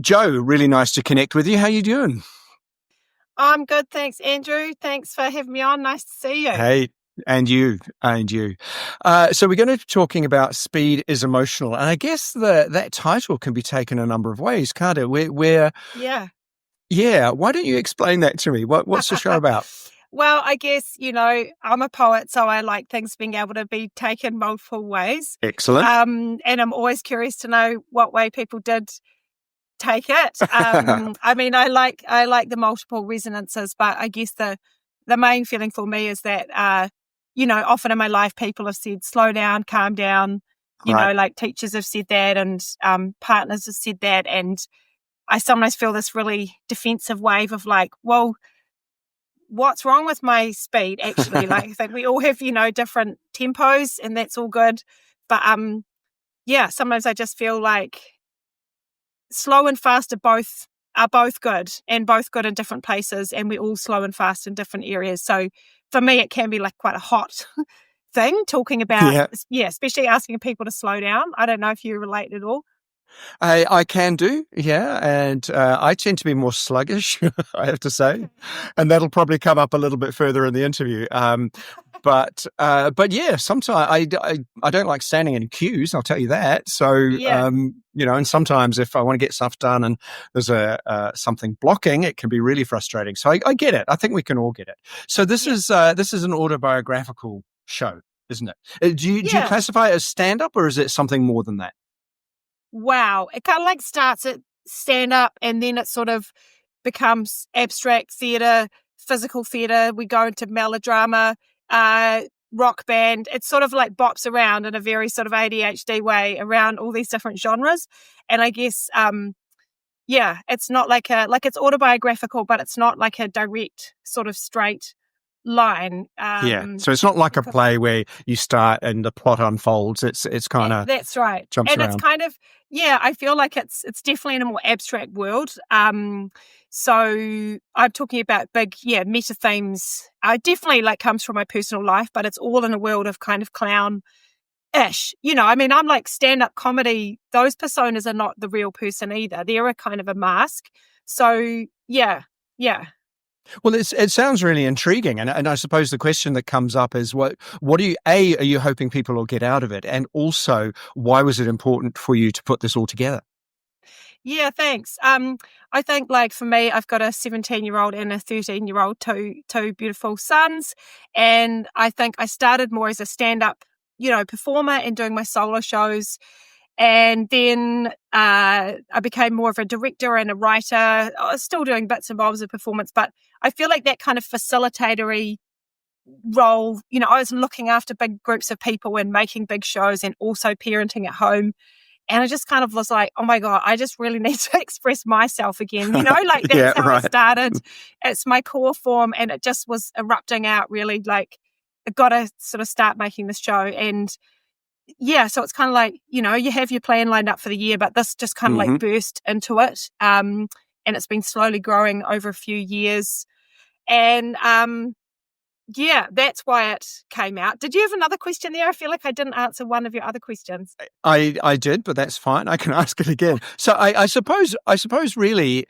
Jo, really nice to connect with you. How you doing? I'm good, thanks, Andrew. Thanks for having me on. Nice to see you. Hey, and you, and you. So we're going to be talking about Speed is Emotional. And I guess that title can be taken a number of ways, can't it? Yeah. Yeah, why don't you explain that to me? What's the show about? Well, I guess, I'm a poet, so I like things being able to be taken multiple ways. Excellent. And I'm always curious to know what way people did take it. I mean, I like the multiple resonances, but I guess the main feeling for me is that, often in my life, people have said, slow down, calm down, Right. like teachers have said that and partners have said that. And I sometimes feel this really defensive wave of like, well, what's wrong with my speed? Actually, like I think we all have, different tempos, and that's all good. But yeah, sometimes I just feel like slow and fast are both good, and both good in different places, and we're all slow and fast in different areas. So for me, it can be like quite a hot thing talking about, Yeah. especially asking people to slow down. I don't know if you relate at all. I can do, yeah, and I tend to be more sluggish, I have to say, and that'll probably come up a little bit further in the interview. But yeah, sometimes I don't like standing in queues. I'll tell you that. So Yeah. and sometimes if I want to get stuff done and there's something blocking, it can be really frustrating. So I get it. I think we can all get it. So this Yeah. is an autobiographical show, isn't it? Do you Yeah. classify it as stand up, or is it something more than that? Wow. It kind of like starts at stand up and then it sort of becomes abstract theatre, physical theatre. We go into melodrama, rock band. It sort of like bops around in a very sort of ADHD way around all these different genres. And I guess, yeah, it's not like it's autobiographical, but it's not like a direct sort of straight line. Yeah. So it's not like a Because play where you start and the plot unfolds. It's kind of That's right. jumps And it's around. kind of, yeah, I feel like it's definitely in a more abstract world. So I'm talking about big, meta themes. Definitely like comes from my personal life, but it's all in a world of kind of clown-ish. I mean, I'm like stand-up comedy. Those personas are not the real person either. They're a kind of a mask. So yeah, yeah. Well, it sounds really intriguing, and I suppose the question that comes up is what are you hoping people will get out of it, and also why was it important for you to put this all together? Yeah, thanks. I think like for me, I've got a 17-year-old and a 13-year-old, two beautiful sons. And I think I started more as a stand-up, performer and doing my solo shows. And then I became more of a director and a writer. I was still doing bits and bobs of performance, but I feel like that kind of facilitatory role, I was looking after big groups of people and making big shows and also parenting at home. And I just kind of was like, oh my God, I just really need to express myself again. Like Yeah, that's how it right. started. It's my core form. And it just was erupting out really like, I got to sort of start making this show. And yeah, so it's kind of like, you have your plan lined up for the year, but this just kind of Hmm. like burst into it. And it's been slowly growing over a few years. And yeah, that's why it came out. Did you have another question there? I feel like I didn't answer one of your other questions. I did, but that's fine. I can ask it again. So I suppose really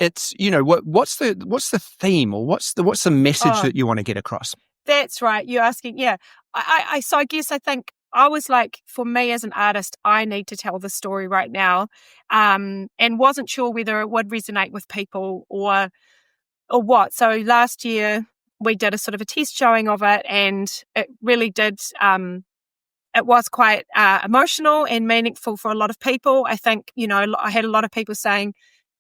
it's what's the theme, or what's the message Oh, that you want to get across? that's right. You're asking, yeah. So I guess I think I was like, for me as an artist, I need to tell the story right now, and wasn't sure whether it would resonate with people or what. So last year we did a sort of a test showing of it, and it really did. It was quite emotional and meaningful for a lot of people. I think I had a lot of people saying,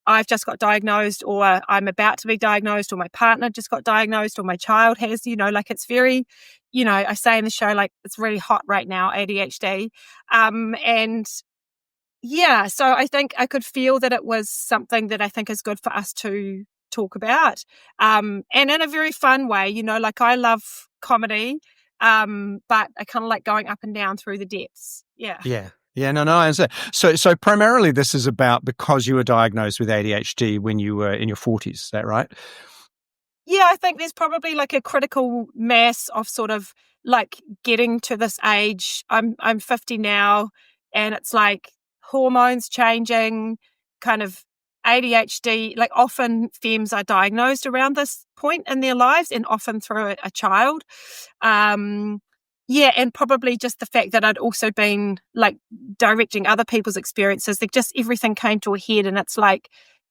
I've just got diagnosed, or I'm about to be diagnosed, or my partner just got diagnosed, or my child has, like it's very, I say in the show, like it's really hot right now, ADHD. And yeah, so I think I could feel that it was something that I think is good for us to talk about. And in a very fun way, like I love comedy, but I kind of like going up and down through the depths. Yeah. Yeah. Yeah, no, I understand. So primarily this is about because you were diagnosed with ADHD when you were in your 40s, is that right? Yeah, I think there's probably like a critical mass of sort of like getting to this age. I'm 50 now, and it's like hormones changing. kind of ADHD, like often femmes are diagnosed around this point in their lives and often through a child. And probably just the fact that I'd also been like directing other people's experiences, that just everything came to a head, and it's like,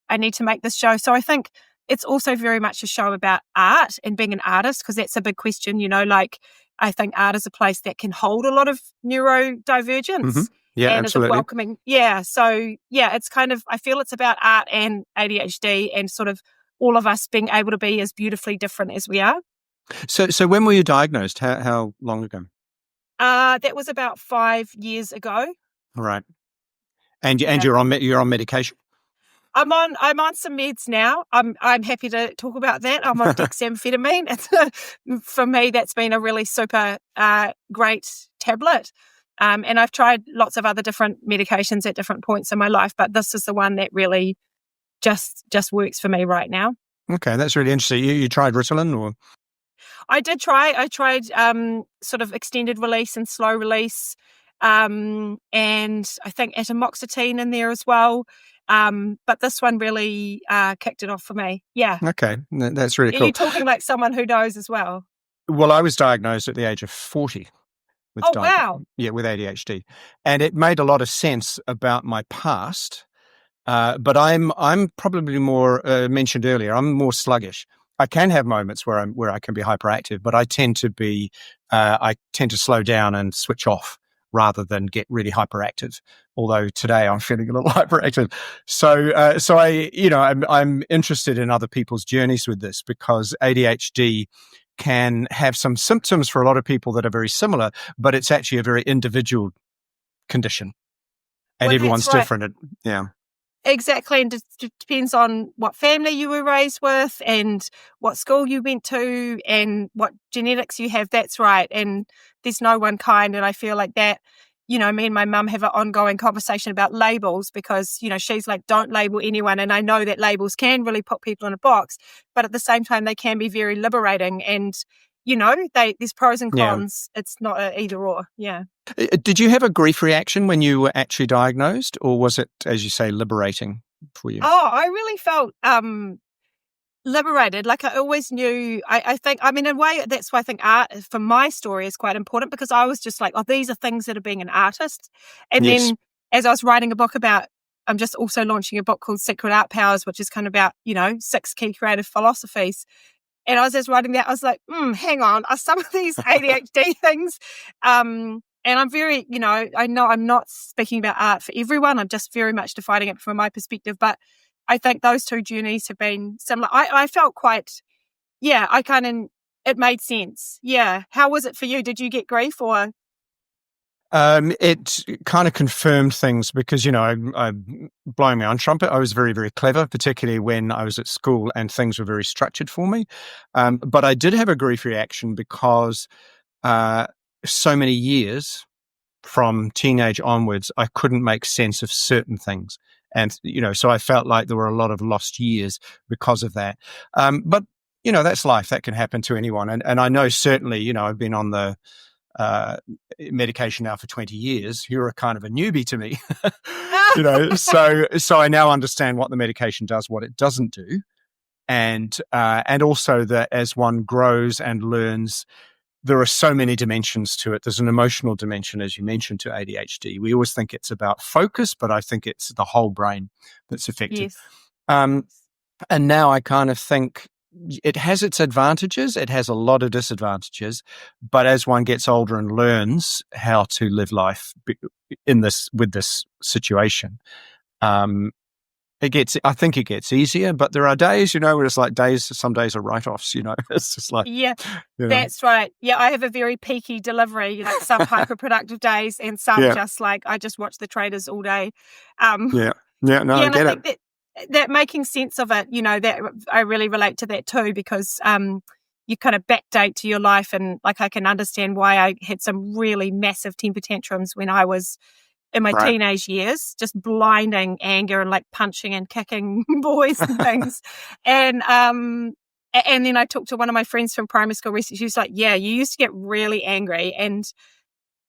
I need to make this show. So I think it's also very much a show about art and being an artist, because that's a big question, like I think art is a place that can hold a lot of neurodivergence. Mm-hmm. Yeah, and absolutely. is a welcoming. Yeah. So it's kind of, I feel it's about art and ADHD and sort of all of us being able to be as beautifully different as we are. So when were you diagnosed? How long ago? That was about 5 years ago. Right. And you're on medication? I'm on some meds now. I'm happy to talk about that. I'm on dexamphetamine. For me, that's been a really super great tablet. And I've tried lots of other different medications at different points in my life, but this is the one that really just works for me right now. Okay, that's really interesting. You tried Ritalin, or? I did try. I tried sort of extended release and slow release, and I think atomoxetine in there as well. But this one really kicked it off for me. Yeah. Okay, that's really cool. You're talking like someone who knows as well. Well, I was diagnosed at the age of 40. Wow. Yeah, with ADHD. And it made a lot of sense about my past. But I'm probably more, mentioned earlier, I'm more sluggish. I can have moments where I can be hyperactive, but I tend to slow down and switch off rather than get really hyperactive. Although today I'm feeling a little hyperactive. So I'm interested in other people's journeys with this, because ADHD can have some symptoms for a lot of people that are very similar, but it's actually a very individual condition, and everyone's different. Yeah. Exactly, and it depends on what family you were raised with and what school you went to and what genetics you have. That's right, and there's no one kind, and I feel like that, me and my mum have an ongoing conversation about labels, because, she's like, don't label anyone, and I know that labels can really put people in a box, but at the same time, they can be very liberating, and, there's pros and cons. Yeah. It's not an either or, yeah. Did you have a grief reaction when you were actually diagnosed, or was it, as you say, liberating for you? Oh, I really felt liberated. Like I always knew, I think, in a way, that's why I think art for my story is quite important, because I was just like, oh, these are things that are being an artist. And Yes. Then as I was writing a book about, I'm just also launching a book called Secret Art Powers, which is kind of about, 6 key creative philosophies. And I was just writing that, I was like, hang on, are some of these ADHD things? And I'm very, I know I'm not speaking about art for everyone. I'm just very much defining it from my perspective. But I think those two journeys have been similar. I felt quite, it made sense. Yeah. How was it for you? Did you get grief or? It kind of confirmed things, because, I blowing my own trumpet, I was very, very clever, particularly when I was at school and things were very structured for me. But I did have a grief reaction because so many years from teenage onwards, I couldn't make sense of certain things. And, so I felt like there were a lot of lost years because of that. But, that's life. That can happen to anyone. And I know certainly, I've been on the medication now for 20 years. You're a kind of a newbie to me, so I now understand what the medication does, what it doesn't do. And also that as one grows and learns, there are so many dimensions to it. There's an emotional dimension, as you mentioned, to ADHD. We always think it's about focus, but I think it's the whole brain that's affected. Yes. And now I kind of think it has its advantages. It has a lot of disadvantages, but as one gets older and learns how to live life with this situation, I think it gets easier, but there are days, where it's like some days are write-offs, it's just like, yeah, that's right. Yeah. I have a very peaky delivery, some hyperproductive days and some just like, I just watch the traders all day. I get it. That making sense of it, that I really relate to that too, because you kind of backdate to your life, and like I can understand why I had some really massive temper tantrums when I was in my teenage years, just blinding anger and like punching and kicking boys and things. And then I talked to one of my friends from primary school recently. She was like, yeah, you used to get really angry. And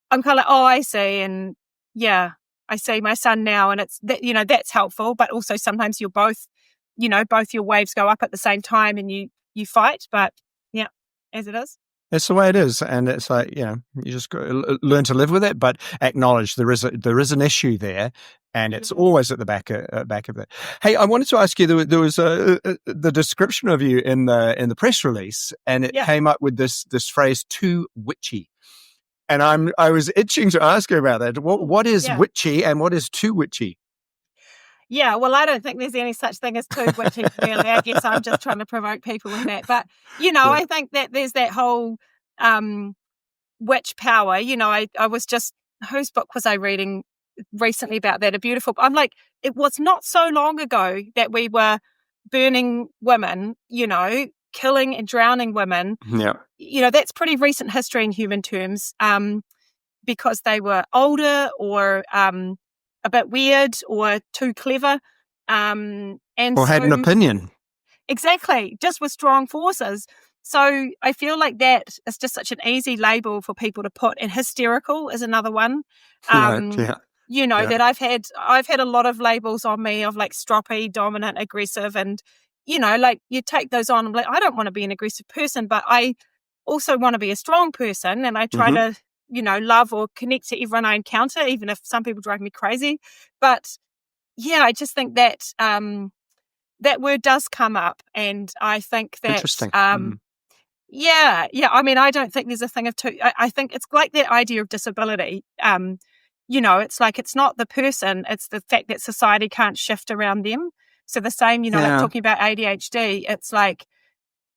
I'm kind of like, oh, I see. And yeah, I see my son now, and it's that, that's helpful, but also sometimes you're both, both your waves go up at the same time and you fight, but yeah, as it is. It's the way it is, and it's like, you just learn to live with it, but acknowledge there is an issue there, and it's always at the back of it. Hey, I wanted to ask you, there was the description of you in the press release, and it came up with this phrase, too witchy, and I was itching to ask you about that. What is witchy and what is too witchy? Yeah, well, I don't think there's any such thing as too witchy, really. I guess I'm just trying to provoke people in that. But, I think that there's that whole witch power. I was just, whose book was I reading recently about that? I'm like, it was not so long ago that we were burning women, killing and drowning women. Yeah. That's pretty recent history in human terms, because they were older or a bit weird or too clever. Or had an opinion. Exactly, just with strong forces. So I feel like that is just such an easy label for people to put, and hysterical is another one. That I've had a lot of labels on me of like stroppy, dominant, aggressive, and like you take those on. I'm like, I don't want to be an aggressive person, but I also want to be a strong person, and I try to love or connect to everyone I encounter, even if some people drive me crazy. But yeah, I just think that that word does come up, and I think that interesting. Yeah. I mean, I don't think there's a thing of two. I think it's like that idea of disability. It's like it's not the person; it's the fact that society can't shift around them. So the same, like talking about ADHD, it's like,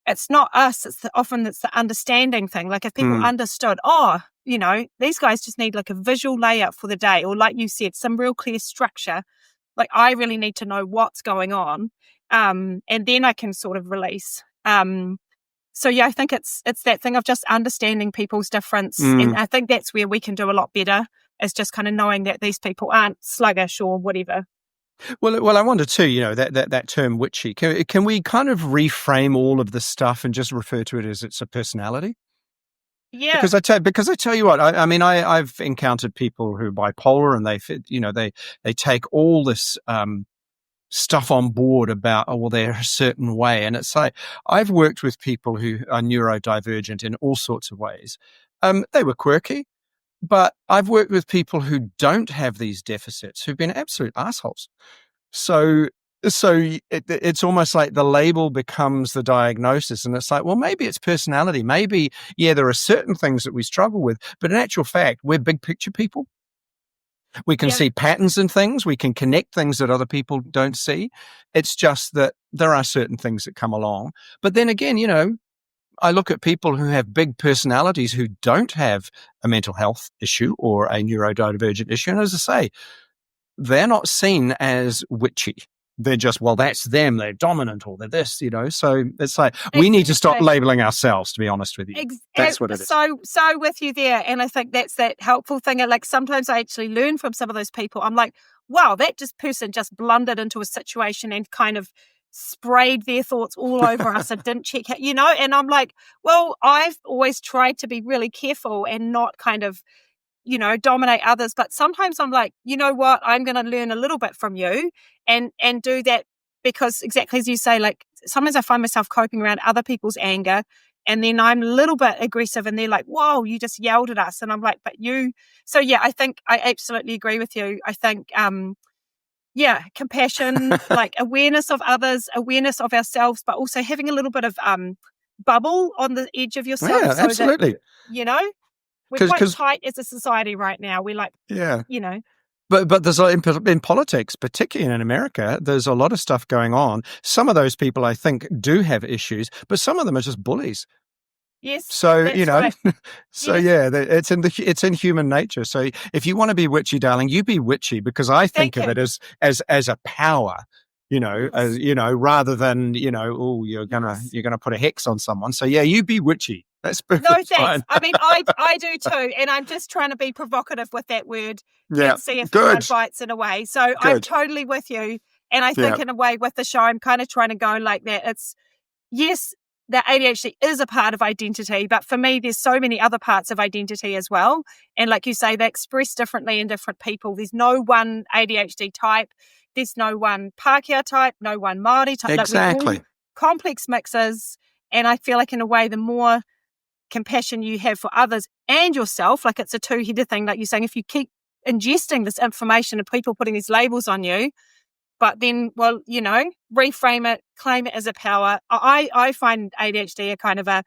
it's not us. Often it's the understanding thing. Like if people understood, these guys just need like a visual layout for the day, or like you said, some real clear structure. Like I really need to know what's going on, and then I can sort of release. So yeah, I think it's that thing of just understanding people's difference, and I think that's where we can do a lot better. Is just kind of knowing that these people aren't sluggish or whatever. Well, I wonder too, that term witchy. Can we kind of reframe all of this stuff and just refer to it as it's a personality? Yeah. Because I tell you what, I mean, I've encountered people who are bipolar, and they take all this stuff on board about, they're a certain way, and it's like I've worked with people who are neurodivergent in all sorts of ways. They were quirky. But I've worked with people who don't have these deficits who've been absolute assholes. So it's almost like the label becomes the diagnosis, and it's like, well, maybe it's personality. Maybe, there are certain things that we struggle with, but in actual fact, we're big picture people. We can see patterns in things. We can connect things that other people don't see. It's just that there are certain things that come along. But then again, I look at people who have big personalities who don't have a mental health issue or a neurodivergent issue. And as I say, they're not seen as witchy. They're just, that's them. They're dominant, or they're this, So it's like, we need to stop labeling ourselves, to be honest with you. That's what it is. So with you there. And I think that's that helpful thing. Like sometimes I actually learn from some of those people. I'm like, wow, that person just blundered into a situation and kind of sprayed their thoughts all over us and didn't check it, and I'm like, well, I've always tried to be really careful and not kind of, dominate others. But sometimes I'm like, you know what, I'm going to learn a little bit from you and do that, because exactly as you say, like sometimes I find myself coping around other people's anger, and then I'm a little bit aggressive and they're like, whoa, you just yelled at us. And I'm like, but you. So yeah, I think I absolutely agree with you. I think, compassion, like awareness of others, awareness of ourselves, but also having a little bit of bubble on the edge of yourself. Yeah, so absolutely. That, we're quite tight as a society right now. We're like, But there's in politics, particularly in America, there's a lot of stuff going on. Some of those people, I think, do have issues, but some of them are just bullies. Yes. So, right. so yes. It's in human nature. So if you want to be witchy, darling, you be witchy, because I think of it as a power, rather than, you're gonna put a hex on someone. So yeah, you be witchy. That's perfect. No, thanks. Fine. I mean, I do too, and I'm just trying to be provocative with that word and see if it bites in a way. So I'm totally with you, and I think in a way with the show, I'm kind of trying to go like that. It's yes, that ADHD is a part of identity, but for me, there's so many other parts of identity as well. And like you say, they express differently in different people. There's no one ADHD type. There's no one Pākehā type, no one Māori type. Exactly. Like, we're all complex mixes. And I feel like in a way, the more compassion you have for others and yourself, like it's a two-headed thing, like you're saying, if you keep ingesting this information and people putting these labels on you, but then, well, you know, reframe it, claim it as a power. I find ADHD a kind of a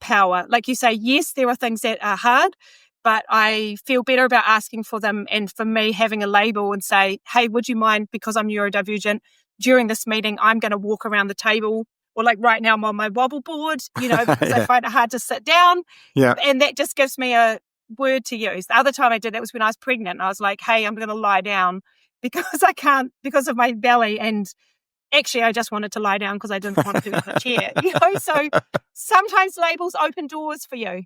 power. Like you say, yes, there are things that are hard, but I feel better about asking for them. And for me, having a label and say, hey, would you mind, because I'm neurodivergent, during this meeting, I'm going to walk around the table, or like right now I'm on my wobble board, you know, because I find it hard to sit down. Yeah. And that just gives me a word to use. The other time I did that was when I was pregnant. I was like, hey, I'm going to lie down because I can't, because of my belly. And actually, I just wanted to lie down because I didn't want to do it in a chair. You know, so sometimes labels open doors for you.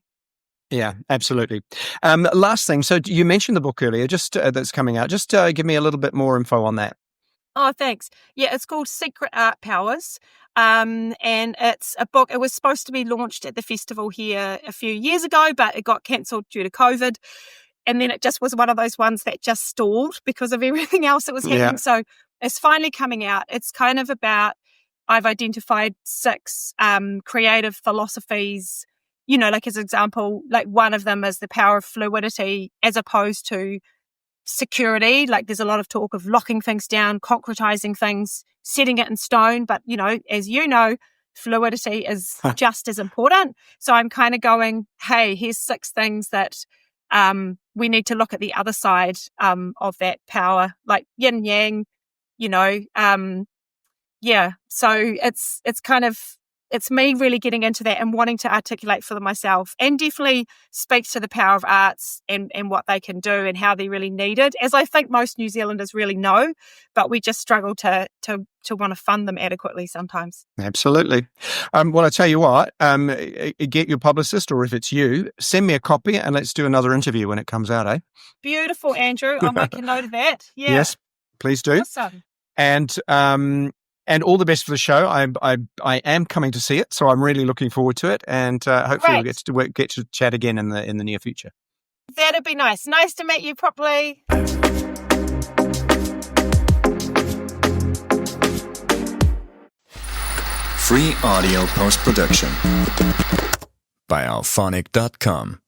Yeah, absolutely. Last thing. So you mentioned the book earlier, just that's coming out. Just give me a little bit more info on that. Oh, thanks. Yeah, it's called Secret Art Powers. And it's a book. It was supposed to be launched at the festival here a few years ago, but it got cancelled due to COVID. And then it just was one of those ones that just stalled because of everything else that was happening. Yeah. So it's finally coming out. It's kind of about, I've identified 6 creative philosophies, you know, like as an example, like one of them is the power of fluidity as opposed to security. Like there's a lot of talk of locking things down, concretizing things, setting it in stone. But, you know, as you know, fluidity is just as important. So I'm kind of going, hey, here's 6 things that we need to look at the other side of that power, like yin yang, you know. Yeah. So it's kind of, it's me really getting into that and wanting to articulate for myself, and definitely speaks to the power of arts and what they can do and how they're really needed, as I think most New Zealanders really know, but we just struggle to want to fund them adequately sometimes. Absolutely. Well, I tell you what, get your publicist, or if it's you, send me a copy and let's do another interview when it comes out, eh? Beautiful, Andrew. I'll make a note of that. Yeah. Yes, please do. Awesome. And all the best for the show. I am coming to see it, so I'm really looking forward to it, and hopefully we'll get to chat again in the near future. That'd be nice. Nice to meet you properly. Free audio post-production by alphonic.com.